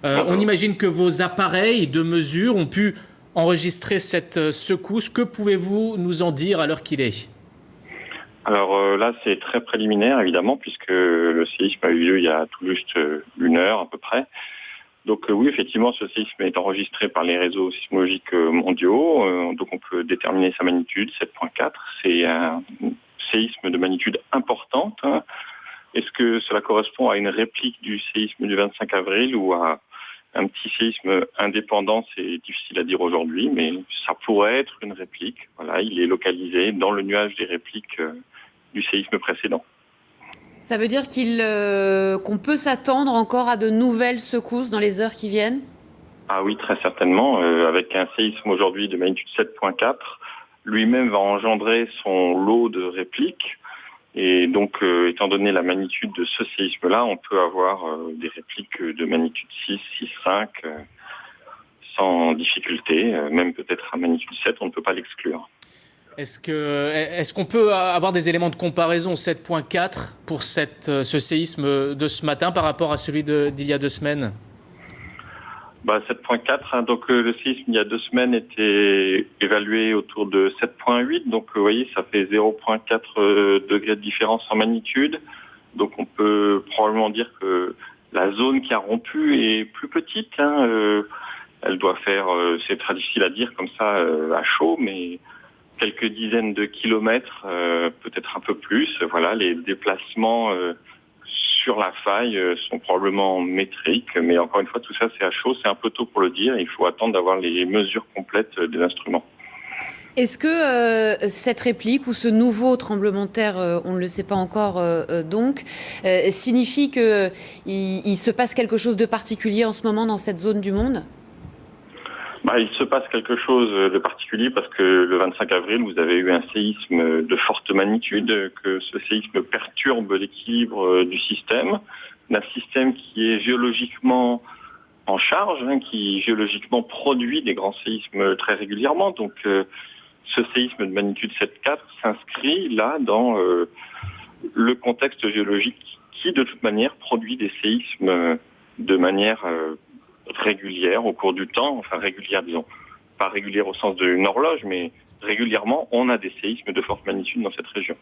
On imagine que vos appareils de mesure ont pu enregistrer cette secousse. Que pouvez-vous nous en dire à l'heure qu'il est? Alors là, c'est très préliminaire, évidemment, puisque le séisme a eu lieu il y a tout juste une heure à peu près. Donc oui, effectivement, ce séisme est enregistré par les réseaux sismologiques mondiaux. Donc on peut déterminer sa magnitude, 7,4. C'est un séisme de magnitude importante, hein. Est-ce que cela correspond à une réplique du séisme du 25 avril ou à un petit séisme indépendant? C'est difficile à dire aujourd'hui, mais ça pourrait être une réplique. Voilà, il est localisé dans le nuage des répliques du séisme précédent. Ça veut dire qu'on peut s'attendre encore à de nouvelles secousses dans les heures qui viennent? Ah oui, très certainement. Avec un séisme aujourd'hui de magnitude 7,4, lui-même va engendrer son lot de répliques. Et donc, étant donné la magnitude de ce séisme-là, on peut avoir des répliques de magnitude 6, 6,5 sans difficulté, même peut-être à magnitude 7, on ne peut pas l'exclure. Est-ce qu'on peut avoir des éléments de comparaison 7,4 pour ce séisme de ce matin par rapport à celui d'il y a 2 semaines? 7,4, hein, donc le séisme il y a 2 semaines était évalué autour de 7,8, donc vous voyez, ça fait 0,4 degrés de différence en magnitude. Donc on peut probablement dire que la zone qui a rompu est plus petite, hein, elle doit faire, c'est très difficile à dire comme ça à chaud, mais quelques dizaines de kilomètres, peut-être un peu plus. Voilà, les déplacements sur la faille sont probablement métriques, mais encore une fois, tout ça c'est à chaud, c'est un peu tôt pour le dire. Il faut attendre d'avoir les mesures complètes des instruments. Est-ce que cette réplique ou ce nouveau tremblement de terre, on ne le sait pas encore donc, signifie qu'il se passe quelque chose de particulier en ce moment dans cette zone du monde? Il se passe quelque chose de particulier parce que le 25 avril, vous avez eu un séisme de forte magnitude, que ce séisme perturbe l'équilibre du système, d'un système qui est géologiquement en charge, hein, qui géologiquement produit des grands séismes très régulièrement. Donc ce séisme de magnitude 7,4 s'inscrit là dans le contexte géologique qui, de toute manière, produit des séismes de manière régulière au cours du temps, enfin régulière, disons, pas régulière au sens d'une horloge, mais régulièrement, on a des séismes de forte magnitude dans cette région.